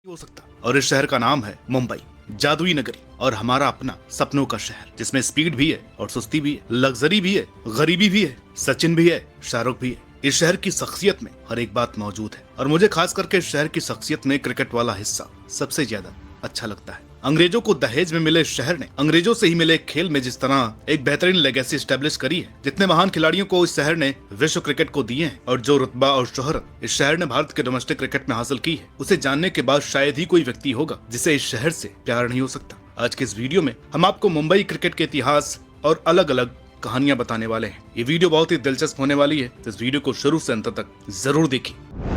हो सकता। और इस शहर का नाम है मुंबई, जादुई नगरी और हमारा अपना सपनों का शहर, जिसमें स्पीड भी है और सुस्ती भी है, लग्जरी भी है, गरीबी भी है, सचिन भी है, शाहरुख भी है। इस शहर की शख्सियत में हर एक बात मौजूद है और मुझे खास करके इस शहर की शख्सियत में क्रिकेट वाला हिस्सा सबसे ज्यादा अच्छा लगता है। अंग्रेजों को दहेज में मिले इस शहर ने अंग्रेजों से ही मिले खेल में जिस तरह एक बेहतरीन लेगेसी स्टैब्लिश करी है, जितने महान खिलाड़ियों को इस शहर ने विश्व क्रिकेट को दिए हैं और जो रुतबा और शोहरत इस शहर ने भारत के डोमेस्टिक क्रिकेट में हासिल की है, उसे जानने के बाद शायद ही कोई व्यक्ति होगा जिसे इस शहर से प्यार नहीं हो सकता। आज के इस वीडियो में हम आपको मुंबई क्रिकेट के इतिहास और अलग अलग कहानियां बताने वाले हैं। ये वीडियो बहुत ही दिलचस्प होने वाली है, तो इस वीडियो को शुरू से अंत तक जरूर देखिए।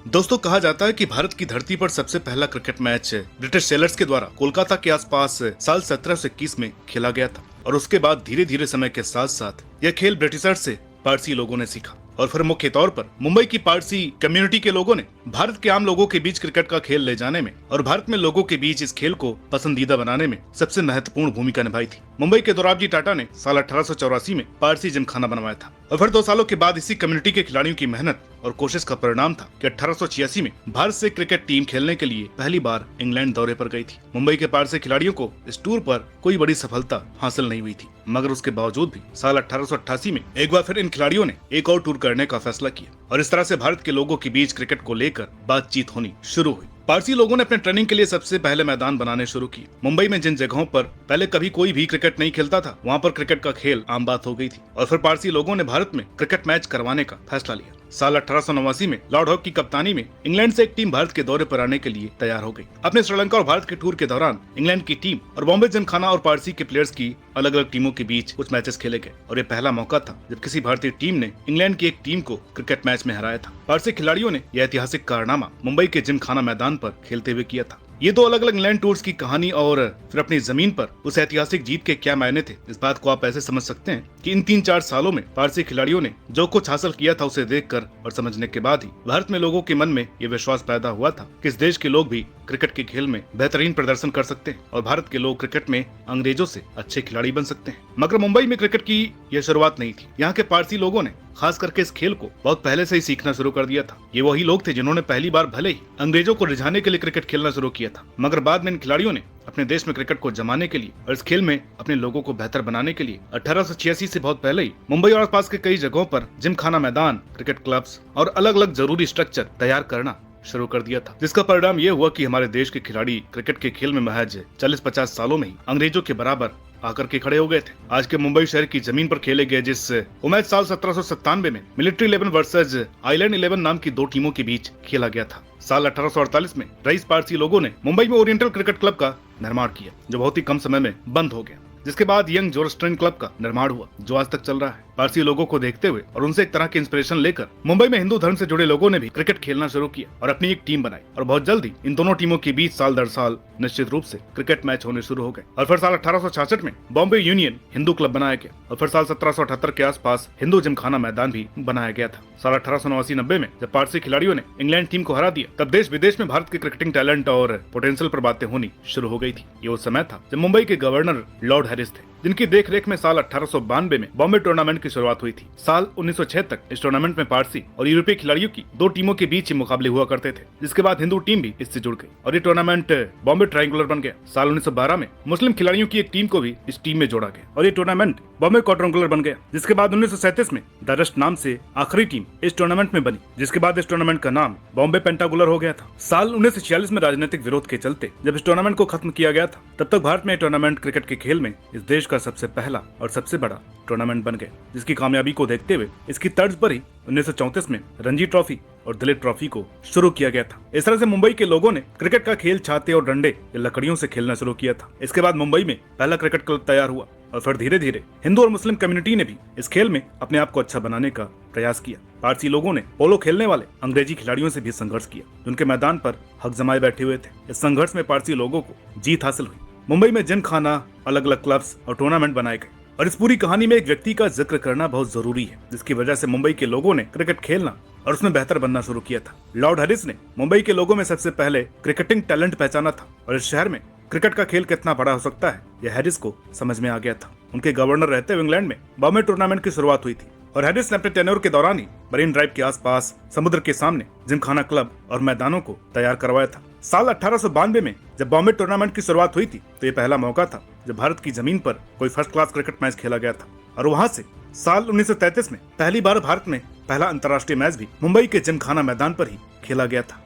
दोस्तों, कहा जाता है कि भारत की धरती पर सबसे पहला क्रिकेट मैच ब्रिटिश सेलर्स के द्वारा कोलकाता के आसपास साल 1721 में खेला गया था और उसके बाद धीरे धीरे समय के साथ साथ यह खेल ब्रिटिशर्स से पारसी लोगों ने सीखा और फिर मुख्य तौर पर मुंबई की पारसी कम्युनिटी के लोगों ने भारत के आम लोगों के बीच क्रिकेट का खेल ले जाने में और भारत में लोगों के बीच इस खेल को पसंदीदा बनाने में सबसे महत्वपूर्ण भूमिका निभाई थी। मुंबई के दोराबजी टाटा ने साल 1884 में पारसी जिमखाना बनवाया था और फिर 2 सालों के बाद इसी कम्युनिटी के खिलाड़ियों की मेहनत और कोशिश का परिणाम था कि 1886 में भारत से क्रिकेट टीम खेलने के लिए पहली बार इंग्लैंड दौरे पर गई थी। मुंबई के पारसी खिलाड़ियों को इस टूर पर कोई बड़ी सफलता हासिल नहीं हुई थी, मगर उसके बावजूद भी साल 1888 में एक बार फिर इन खिलाड़ियों ने एक और टूर करने का फैसला किया और इस तरह से भारत के लोगों के बीच क्रिकेट को लेकर बातचीत होनी शुरू हुई। पारसी लोगों ने अपने ट्रेनिंग के लिए सबसे पहले मैदान बनाने शुरू किए। मुंबई में जिन जगहों पर पहले कभी कोई भी क्रिकेट नहीं खेलता था, वहां पर क्रिकेट का खेल आम बात हो गई थी और फिर पारसी लोगों ने भारत में क्रिकेट मैच करवाने का फैसला लिया। साल 1889 में लॉर्ड हॉक की कप्तानी में इंग्लैंड से एक टीम भारत के दौरे पर आने के लिए तैयार हो गई। अपने श्रीलंका और भारत के टूर के दौरान इंग्लैंड की टीम और बॉम्बे जिमखाना और पारसी के प्लेयर्स की अलग अलग टीमों के बीच कुछ मैचेस खेले गए और ये पहला मौका था जब किसी भारतीय टीम ने इंग्लैंड की एक टीम को क्रिकेट मैच में हराया था। पारसी खिलाड़ियों ने यह ऐतिहासिक कारनामा मुंबई के जिमखाना मैदान पर खेलते हुए किया था। ये 2 अलग अलग इंग्लैंड टूर्स की कहानी और फिर अपनी जमीन पर उस ऐतिहासिक जीत के क्या मायने थे, इस बात को आप ऐसे समझ सकते हैं कि इन 3-4 सालों में पारसी खिलाड़ियों ने जो कुछ हासिल किया था उसे देखकर और समझने के बाद ही भारत में लोगों के मन में ये विश्वास पैदा हुआ था कि इस देश के लोग भी क्रिकेट के खेल में बेहतरीन प्रदर्शन कर सकते हैं और भारत के लोग क्रिकेट में अंग्रेजों से अच्छे खिलाड़ी बन सकते हैं। मगर मुंबई में क्रिकेट की यह शुरुआत नहीं थी। यहाँ के पारसी लोगों ने खास करके इस खेल को बहुत पहले से ही सीखना शुरू कर दिया था। ये वही लोग थे जिन्होंने पहली बार भले ही अंग्रेजों को रिझाने के लिए क्रिकेट खेलना शुरू किया था, मगर बाद में इन खिलाड़ियों ने अपने देश में क्रिकेट को जमाने के लिए और इस खेल में अपने लोगों को बेहतर बनाने के लिए 1886 से बहुत पहले ही मुंबई और आसपास के कई जगहों पर जिमखाना मैदान, क्रिकेट क्लब्स और अलग अलग जरूरी स्ट्रक्चर तैयार करना शुरू कर दिया था, जिसका परिणाम ये हुआ कि हमारे देश के खिलाड़ी क्रिकेट के खेल में महज 40-50 सालों में ही अंग्रेजों के बराबर आकर के खड़े हो गए थे। आज के मुंबई शहर की जमीन पर खेले गए जिस मैच साल 1797 में मिलिट्री 11 वर्सेज आइलैंड 11 नाम की 2 टीमों के बीच खेला गया था। साल 1848 में रईस पारसी लोगों ने मुंबई में ओरिएंटल क्रिकेट क्लब का निर्माण किया, जो बहुत ही कम समय में बंद हो गया, जिसके बाद यंग जोरोस्ट्रेन क्लब का निर्माण हुआ, जो आज तक चल रहा है। पारसी लोगों को देखते हुए और उनसे एक तरह की इंस्पिरेशन लेकर मुंबई में हिंदू धर्म से जुड़े लोगों ने भी क्रिकेट खेलना शुरू किया और अपनी एक टीम बनाई और बहुत जल्द ही इन दोनों टीमों के बीच साल दर साल निश्चित रूप से क्रिकेट मैच होने शुरू हो गए और फिर साल 1866 में बॉम्बे यूनियन हिंदू क्लब बनाया गया और फिर साल 1778 के आसपास हिंदू जिमखाना मैदान भी बनाया गया था। साल 1889-90 में जब पारसी खिलाड़ियों ने इंग्लैंड टीम को हरा दिया, तब देश विदेश में भारत के क्रिकेटिंग टैलेंट और पोटेंशियल पर बातें होनी शुरू हो गई थी। ये वो समय था जब मुंबई के गवर्नर लॉर्ड हैरिस थे, जिनकी देखरेख में साल 1892 में बॉम्बे टूर्नामेंट की शुरुआत हुई थी। साल 1906 तक इस टूर्नामेंट में पारसी और यूरोपीय खिलाड़ियों की 2 टीमों के बीच ही मुकाबले हुआ करते थे, जिसके बाद हिंदू टीम भी इससे जुड़ गई और ये टूर्नामेंट बॉम्बे ट्रायंगुलर बन गया। साल 1912 में मुस्लिम खिलाड़ियों की एक टीम को भी इस टीम में जोड़ा गया और ये टूर्नामेंट बॉम्बे क्वाड्रेंगुलर बन गया, जिसके बाद 1937 में द रस्ट नाम से आखिरी टीम इस टूर्नामेंट में बनी, जिसके बाद इस टूर्नामेंट का नाम बॉम्बे पेंटागुलर हो गया था। साल 1946 में राजनीतिक विरोध के चलते जब इस टूर्नामेंट को खत्म किया गया था, तब तक भारत में टूर्नामेंट क्रिकेट के खेल में इस देश का सबसे पहला और सबसे बड़ा टूर्नामेंट बन गया, जिसकी कामयाबी को देखते हुए इसकी तर्ज पर ही 1934 में रणजी ट्रॉफी और दिलीप ट्रॉफी को शुरू किया गया था। इस तरह से मुंबई के लोगों ने क्रिकेट का खेल छाते और डंडे या लकड़ियों से खेलना शुरू किया था। इसके बाद मुंबई में पहला क्रिकेट क्लब तैयार हुआ और फिर धीरे धीरे हिंदू और मुस्लिम कम्युनिटी ने भी इस खेल में अपने आप को अच्छा बनाने का प्रयास किया। पारसी लोगों ने पोलो खेलने वाले अंग्रेजी खिलाड़ियों से भी संघर्ष किया, जिनके मैदान पर हक जमाए बैठे हुए थे। इस संघर्ष में पारसी लोगों को जीत हासिल हुई। मुंबई में जिमखाना, अलग अलग क्लब्स और टूर्नामेंट बनाए गए और इस पूरी कहानी में एक व्यक्ति का जिक्र करना बहुत जरूरी है, जिसकी वजह से मुंबई के लोगों ने क्रिकेट खेलना और उसमें बेहतर बनना शुरू किया था। लॉर्ड हैरिस ने मुंबई के लोगों में सबसे पहले क्रिकेटिंग टैलेंट पहचाना था और इस शहर में क्रिकेट का खेल कितना बड़ा हो सकता है, यह हैरिस को समझ में आ गया था। उनके गवर्नर रहते हुए इंग्लैंड में बॉम्बे टूर्नामेंट की शुरुआत हुई थी और हैरिस ने अपने टेन्योर के दौरान ही मरीन ड्राइव के आसपास समुद्र के सामने जिमखाना क्लब और मैदानों को तैयार करवाया था। साल 1892 में जब बॉम्बे टूर्नामेंट की शुरुआत हुई थी तो ये पहला मौका था जब भारत की जमीन पर कोई फर्स्ट क्लास क्रिकेट मैच खेला गया था। और वहां से साल 1933 में पहली बार भारत में पहला अंतर्राष्ट्रीय मैच भी मुंबई के जिमखाना मैदान पर ही खेला गया था।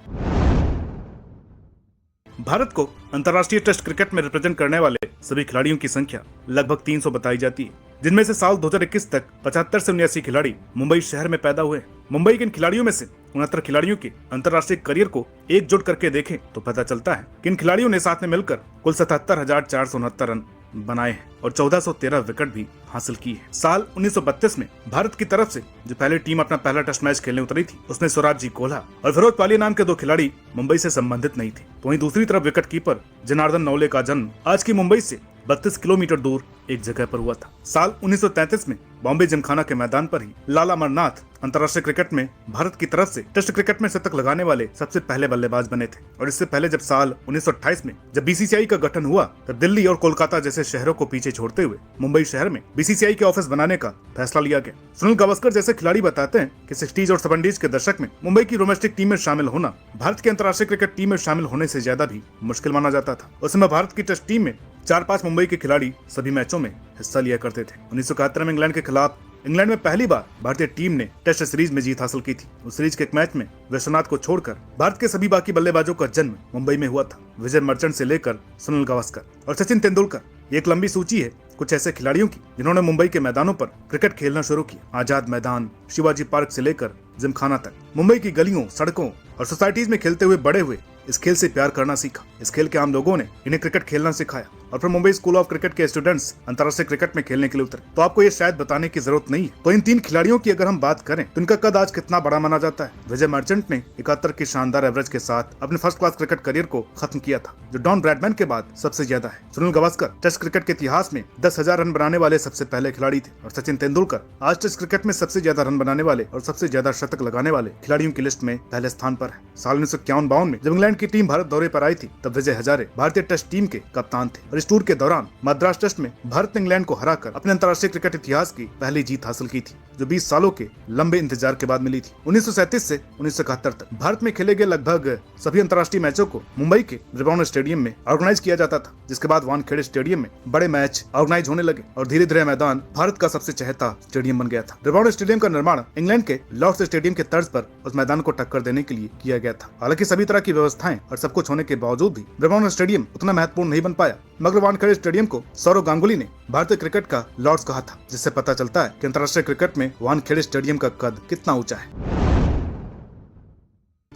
भारत को अंतर्राष्ट्रीय टेस्ट क्रिकेट में रिप्रेजेंट करने वाले सभी खिलाड़ियों की संख्या लगभग 300 बताई जाती है, जिनमें से साल 2021 तक 75 से 79 खिलाड़ी मुंबई शहर में पैदा हुए। मुंबई के इन खिलाड़ियों में से 69 खिलाड़ियों के अंतर्राष्ट्रीय करियर को एकजुट करके देखें तो पता चलता है कि इन खिलाड़ियों ने साथ में मिलकर कुल 77,469 रन बनाए हैं और 1413 विकेट भी हासिल की है। साल 1932 में भारत की तरफ से जो पहले टीम अपना पहला टेस्ट मैच खेलने उतरी थी उसमें स्वराज जी कोल्हा और फिरोज पाली नाम के 2 खिलाड़ी मुंबई से संबंधित नहीं थे। तो वहीं दूसरी तरफ विकेट कीपर जनार्दन नवले का जन्म आज की मुंबई से 32 किलोमीटर दूर एक जगह पर हुआ था। साल 1933 में बॉम्बे जिमखाना के मैदान पर ही लाला अमरनाथ अंतर्राष्ट्रीय क्रिकेट में भारत की तरफ से टेस्ट क्रिकेट में शतक लगाने वाले सबसे पहले बल्लेबाज बने थे। और इससे पहले जब साल 1928 में जब बीसीसीआई का गठन हुआ तब दिल्ली और कोलकाता जैसे शहरों को पीछे छोड़ते हुए मुंबई शहर में बीसीसीआई के ऑफिस बनाने का फैसला लिया गया। सुनील गावस्कर जैसे खिलाड़ी बताते हैं कि 60s और 70s के दशक में मुंबई की डोमेस्टिक टीम में शामिल होना भारत की अंतर्राष्ट्रीय क्रिकेट टीम में शामिल होने से ज्यादा भी मुश्किल माना जाता था। उस समय भारत की टेस्ट टीम में 4-5 मुंबई के खिलाड़ी सभी मैचों में हिस्सा लिया करते थे। 1971 में इंग्लैंड के खिलाफ इंग्लैंड में पहली बार भारतीय टीम ने टेस्ट सीरीज में जीत हासिल की थी। उस सीरीज के एक मैच में विश्वनाथ को छोड़कर भारत के सभी बाकी बल्लेबाजों का जन्म मुंबई में हुआ था। विजय मर्चेंट से लेकर सुनील गावस्कर और सचिन तेंदुलकर, ये एक लंबी सूची है कुछ ऐसे खिलाड़ियों की जिन्होंने मुंबई के मैदानों पर क्रिकेट खेलना शुरू किया। आजाद मैदान, शिवाजी पार्क से लेकर जिमखाना तक मुंबई की गलियों, सड़कों और सोसाइटीज में खेलते हुए बड़े हुए इस खेल से प्यार करना सीखा। इस खेल के आम लोगों ने इन्हें क्रिकेट खेलना सिखाया और फिर मुंबई स्कूल ऑफ क्रिकेट के स्टूडेंट्स अंतर्राष्ट्रीय क्रिकेट में खेलने के लिए उतरे। तो आपको ये शायद बताने की जरूरत नहीं है। तो इन 3 खिलाड़ियों की अगर हम बात करें तो इनका कद आज कितना बड़ा माना जाता है। विजय मर्चेंट ने 71 की शानदार एवरेज के साथ अपने फर्स्ट क्लास क्रिकेट करियर को खत्म किया था, जो डॉन ब्रैडमैन के बाद सबसे ज्यादा है। सुनील गावस्कर टेस्ट क्रिकेट के इतिहास में 10,000 रन बनाने वाले सबसे पहले खिलाड़ी थे और सचिन तेंदुलकर आज टेस्ट क्रिकेट में सबसे ज्यादा रन बनाने वाले और सबसे ज्यादा शतक लगाने वाले खिलाड़ियों की लिस्ट में पहले स्थान पर है। साल 1951-52 में जब इंग्लैंड की टीम भारत दौरे पर आई थी तब विजय हजारे भारतीय टेस्ट टीम के कप्तान थे और इस टूर के दौरान मद्रास टेस्ट में भारत ने इंग्लैंड को हराकर अपने अंतर्राष्ट्रीय क्रिकेट इतिहास की पहली जीत हासिल की थी, जो 20 सालों के लंबे इंतजार के बाद मिली थी। 1937 से 1971 तक भारत में खेले गए लगभग सभी अंतर्राष्ट्रीय मैचों को मुंबई के रिबॉन स्टेडियम में ऑर्गेनाइज किया जाता था, जिसके बाद वानखेड़े स्टेडियम में बड़े मैच ऑर्गेनाइज होने लगे और धीरे धीरे मैदान भारत का सबसे चहेता स्टेडियम बन गया था। रिबॉन स्टेडियम का निर्माण इंग्लैंड के लॉर्ड्स स्टेडियम के तर्ज पर उस मैदान को टक्कर देने के लिए किया गया था। हालांकि सभी तरह की व्यवस्थाएं और सब कुछ होने के बावजूद भी रिबॉन स्टेडियम उतना महत्वपूर्ण नहीं बन पाया, मगर वानखेड़े स्टेडियम को सौरव गांगुली ने भारतीय क्रिकेट का लॉर्ड्स कहा था, जिससे पता चलता है कि अंतर्राष्ट्रीय क्रिकेट में वानखेड़े स्टेडियम का कद कितना ऊंचा है।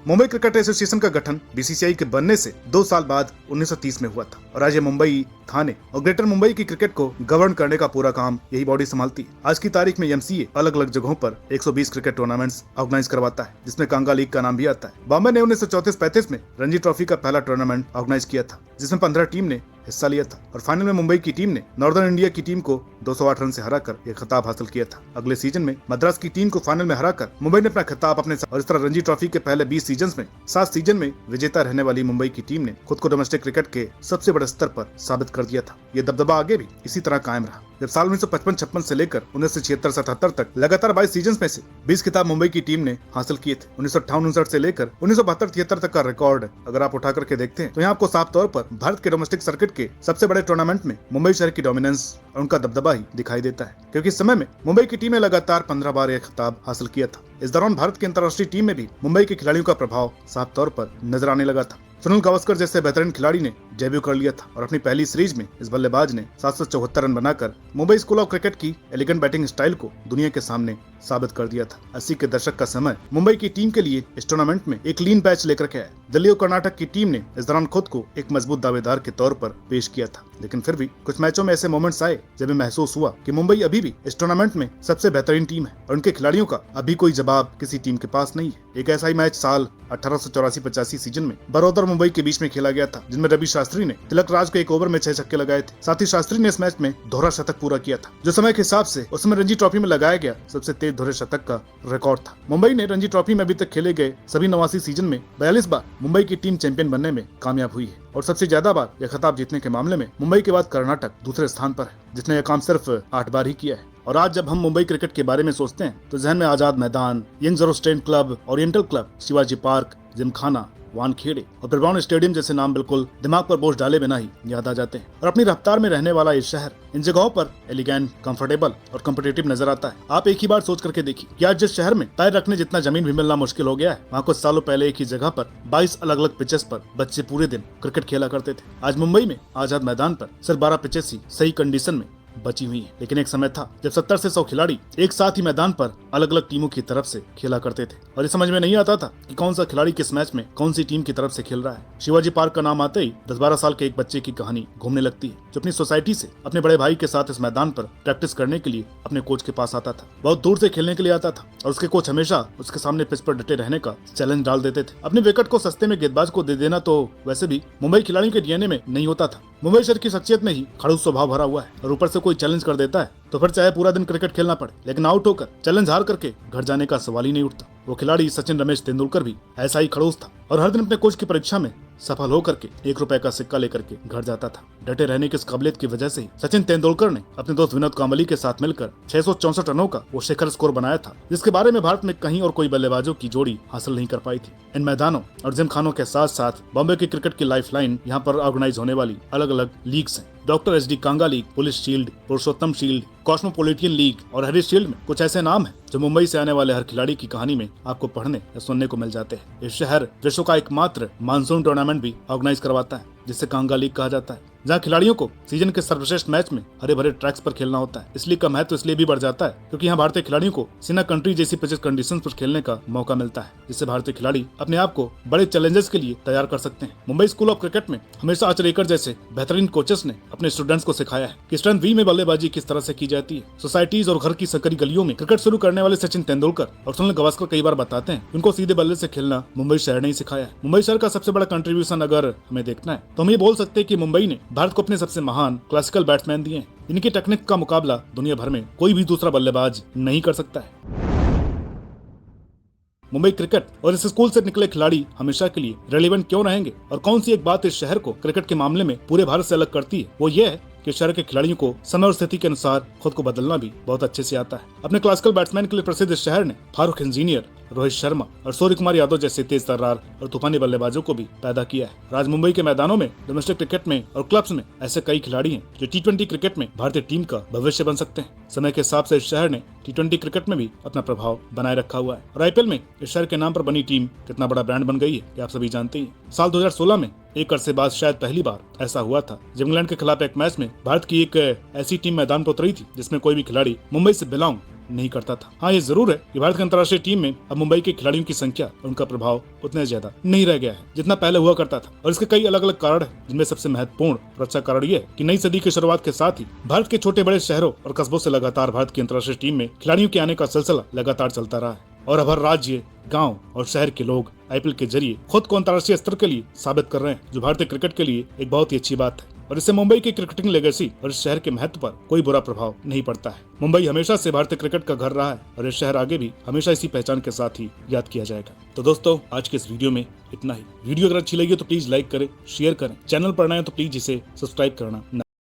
मुंबई क्रिकेट एसोसिएशन का गठन बीसीसीआई के बनने से 2 साल बाद 1930 में हुआ था और आज ये मुंबई, थाने और ग्रेटर मुंबई की क्रिकेट को गवर्न करने का पूरा काम यही बॉडी संभालती है। आज की तारीख में एमसीए अलग अलग जगहों पर 120 क्रिकेट टूर्नामेंट्स ऑर्गेनाइज करवाता है, जिसमें कांगा लीग का नाम भी आता है। बॉम्बे ने 1934-35 में रणजी ट्रॉफी का पहला टूर्नामेंट ऑर्गेनाइज किया था, जिसमें 15 टीम ने हिस्सा लिया था और फाइनल में मुंबई की टीम ने नॉर्दर्न इंडिया की टीम को 208 रन से हराकर यह खिताब हासिल किया था। अगले सीजन में मद्रास की टीम को फाइनल में हराकर मुंबई ने अपना खिताब अपने साथ, और इस तरह रणजी ट्रॉफी के पहले 20 सीजन में 7 सीजन में विजेता रहने वाली मुंबई की टीम ने खुद को डोमेस्टिक क्रिकेट के सबसे बड़े स्तर पर साबित कर दिया था। ये दबदबा आगे भी इसी तरह कायम रहा। जब साल 1955-56 से लेकर 1976-77 तक लगातार 22 सीजन में से 20 खिताब मुंबई की टीम ने हासिल किए थे। 1958-59 से लेकर 1972-73 तक का रिकॉर्ड अगर आप उठा करके देखते हैं तो यहाँ आपको साफ तौर पर भारत के डोमेस्टिक सर्किट के सबसे बड़े टूर्नामेंट में मुंबई शहर की डोमिनेंस और उनका दबदबा ही दिखाई देता है, क्योंकि इस समय में मुंबई की टीम ने लगातार 15 बार यह खिताब हासिल किया था। इस दौरान भारत की अंतर्राष्ट्रीय टीम में भी मुंबई के खिलाड़ियों का प्रभाव साफ तौर पर नजर आने लगा था। सुनील गावस्कर जैसे बेहतरीन खिलाड़ी ने डेब्यू कर लिया था और अपनी पहली सीरीज में इस बल्लेबाज ने 774 रन बनाकर मुंबई स्कूल ऑफ क्रिकेट की एलिगेंट बैटिंग स्टाइल को दुनिया के सामने साबित कर दिया था। 80 के दशक का समय मुंबई की टीम के लिए इस टूर्नामेंट में एक लीन बैच लेकर के आया। दिल्ली और कर्नाटक की टीम ने इस दौरान खुद को एक मजबूत दावेदार के तौर पर पेश किया था, लेकिन फिर भी कुछ मैचों में ऐसे मोमेंट्स आए जब महसूस हुआ कि मुंबई अभी भी इस टूर्नामेंट में सबसे बेहतरीन टीम है और उनके खिलाड़ियों का अभी कोई जवाब किसी टीम के पास नहीं है। एक ऐसा ही मैच साल 1884-85 सीजन में बड़ौदा और मुंबई के बीच में खेला गया था, जिनमें रवि शास्त्री ने तिलक राज को एक ओवर में 6 छक्के लगाए थे। साथ ही शास्त्री ने इस मैच में दोहरा शतक पूरा किया था, जो समय के हिसाब से उस समय रणजी ट्रॉफी में लगाया गया सबसे तेज दोहरे शतक का रिकॉर्ड था। मुंबई ने रणजी ट्रॉफी में अभी तक खेले गए सभी 89 सीजन में 42 बार मुंबई की टीम चैंपियन बनने में कामयाब हुई है और सबसे ज्यादा बार यह खिताब जीतने के मामले में मुंबई के बाद कर्नाटक दूसरे स्थान पर है, जिसने यह काम सिर्फ 8 बार ही किया है। और आज जब हम मुंबई क्रिकेट के बारे में सोचते हैं तो जहन में Azad Maidan, young Zoroastrian club, oriental club, Shivaji park, Gymkhana, Wankhede और ब्रिजबाउन स्टेडियम जैसे नाम बिल्कुल दिमाग पर बोझ डाले बिना ही याद आ जाते हैं। और अपनी रफ्तार में रहने वाला ये शहर इन जगहों पर एलिगेंट, कंफर्टेबल और कॉम्पिटिटिव नजर आता है। आप एक ही बार सोच करके देखिए कि आज जिस शहर में पैर रखने जितना जमीन भी मिलना मुश्किल हो गया है, वहाँ कुछ सालों पहले एक ही जगह पर 22 अलग अलग पिचेस पर बच्चे पूरे दिन क्रिकेट खेला करते थे। आज मुंबई में आजाद मैदान पर सिर्फ 12 पिचेस ही सही कंडीशन में बची हुई है। लेकिन एक समय था जब 70 से 100 खिलाड़ी एक साथ ही मैदान पर अलग अलग टीमों की तरफ से खेला करते थे और ये समझ में नहीं आता था कि कौन सा खिलाड़ी किस मैच में कौन सी टीम की तरफ से खेल रहा है। शिवाजी पार्क का नाम आते ही 10-12 साल के एक बच्चे की कहानी घूमने लगती है जो अपनी सोसाइटी से अपने बड़े भाई के साथ इस मैदान पर प्रैक्टिस करने के लिए अपने कोच के पास आता था। बहुत दूर से खेलने के लिए आता था और उसके कोच हमेशा उसके सामने पिच पर डटे रहने का चैलेंज डाल देते थे। अपने विकेट को सस्ते में गेंदबाज को दे देना तो वैसे भी मुंबई खिलाड़ियों के डीएनए में नहीं होता था। मुंबई शहर की शख्सियत में ही खड़ूस स्वभाव भरा हुआ है और ऊपर से कोई चैलेंज कर देता है तो फिर चाहे पूरा दिन क्रिकेट खेलना पड़े, लेकिन आउट होकर चैलेंज हार करके घर जाने का सवाल ही नहीं उठता। वो खिलाड़ी सचिन रमेश तेंदुलकर भी ऐसा ही खड़ूस था और हर दिन अपने कोच की परीक्षा में सफल होकर के 1 रुपए का सिक्का लेकर के घर जाता था। डटे रहने की इस काबिलियत की वजह से ही सचिन तेंदुलकर ने अपने दोस्त विनोद कांबली के साथ मिलकर 664 रनों का वो शिखर स्कोर बनाया था, जिसके बारे में भारत में कहीं और कोई बल्लेबाजों की जोड़ी हासिल नहीं कर पाई थी। इन मैदानों और जिमखानों के साथ साथ बॉम्बे की क्रिकेट की लाइफलाइन यहाँ पर ऑर्गेनाइज होने वाली अलग अलग लीग्स हैं। डॉक्टर एच डी कांगा लीग, पुलिस शील्ड, पुरुषोत्तम शील्ड, कॉस्मोपोलिटियन लीग और हरीश शील्ड में कुछ ऐसे नाम हैं जो मुंबई से आने वाले हर खिलाड़ी की कहानी में आपको पढ़ने या सुनने को मिल जाते हैं। ये शहर विश्व का एकमात्र मानसून टूर्नामेंट भी ऑर्गेनाइज करवाता है जिसे कांगा लीग कहा जाता है, जहाँ खिलाड़ियों को सीजन के सर्वश्रेष्ठ मैच में हरे भरे ट्रैक्स पर खेलना होता है। इस लीग का महत्व इसलिए भी बढ़ जाता है क्योंकि यहाँ भारतीय खिलाड़ियों को सीना कंट्री जैसी पिचेस कंडीशंस पर खेलने का मौका मिलता है, जिससे भारतीय खिलाड़ी अपने आप को बड़े चैलेंजेस के लिए तैयार कर सकते हैं। मुंबई स्कूल ऑफ क्रिकेट में हमेशा आचरेकर जैसे बेहतरीन कोचेस ने अपने स्टूडेंट्स को सिखाया है कि स्ट्रेंथ वी में बल्लेबाजी किस तरह से की जाती है। सोसाइटीज और घर की संकरी गलियों में क्रिकेट शुरू करने वाले सचिन तेंदुलकर और सुनील गावस्कर कई बार बताते हैं उनको सीधे बल्ले से खेलना मुंबई शहर ने ही सिखाया है। मुंबई शहर का सबसे बड़ा कंट्रीब्यूशन अगर हमें देखना है तो हम ये बोल सकते हैं कि मुंबई ने भारत को अपने सबसे महान क्लासिकल बैट्समैन दिए हैं। इनकी टेक्निक का मुकाबला दुनिया भर में कोई भी दूसरा बल्लेबाज नहीं कर सकता है। मुंबई क्रिकेट और इस स्कूल से निकले खिलाड़ी हमेशा के लिए रेलेवेंट क्यों रहेंगे और कौन सी एक बात इस शहर को क्रिकेट के मामले में पूरे भारत से अलग करती है, वो ये है कि शहर के खिलाड़ियों को समय और स्थिति के अनुसार खुद को बदलना भी बहुत अच्छे से आता है। अपने क्लासिकल बैट्समैन के लिए प्रसिद्ध इस शहर ने फारूक इंजीनियर, रोहित शर्मा और सूर्य कुमार यादव जैसे तेज तर्रार और तूफानी बल्लेबाजों को भी पैदा किया है। आज मुंबई के मैदानों में, डोमेस्टिक क्रिकेट में और क्लब्स में ऐसे कई खिलाड़ी हैं जो T20 क्रिकेट में भारतीय टीम का भविष्य बन सकते हैं। समय के हिसाब से इस शहर ने T20 क्रिकेट में भी अपना प्रभाव बनाए रखा हुआ है और IPL में इस शहर के नाम पर बनी टीम कितना बड़ा ब्रांड बन गई है आप सभी जानते हैं। साल 2016 में एक अरसे बाद शायद पहली बार ऐसा हुआ था जब इंग्लैंड के खिलाफ एक मैच में भारत की एक ऐसी टीम मैदान पर उतरी थी जिसमें कोई भी खिलाड़ी मुंबई से बिलोंग नहीं करता था। हाँ, ये जरूर है कि भारत की अंतर्राष्ट्रीय टीम में अब मुंबई के खिलाड़ियों की संख्या और उनका प्रभाव उतना ज्यादा नहीं रह गया है जितना पहले हुआ करता था और इसके कई अलग अलग कारण हैं, जिनमें सबसे महत्वपूर्ण और अच्छा कारण ये है कि नई सदी की शुरुआत के साथ ही भारत के छोटे बड़े शहरों और कस्बों से लगातार भारत की अंतर्राष्ट्रीय टीम में खिलाड़ियों के आने का सिलसिला लगातार चलता रहा है और अब हर राज्य, गांव और शहर के लोग IPL के जरिए खुद को अंतर्राष्ट्रीय स्तर के लिए साबित कर रहे हैं, जो भारतीय क्रिकेट के लिए एक बहुत ही अच्छी बात है और इससे मुंबई की क्रिकेटिंग लेगेसी और इस शहर के महत्व पर कोई बुरा प्रभाव नहीं पड़ता है। मुंबई हमेशा से भारतीय क्रिकेट का घर रहा है और ये शहर आगे भी हमेशा इसी पहचान के साथ ही याद किया जाएगा। तो दोस्तों, आज के इस वीडियो में इतना ही। वीडियो अगर अच्छी लगी तो प्लीज लाइक करें, शेयर करें, चैनल पर नए तो प्लीज इसे सब्सक्राइब करना ना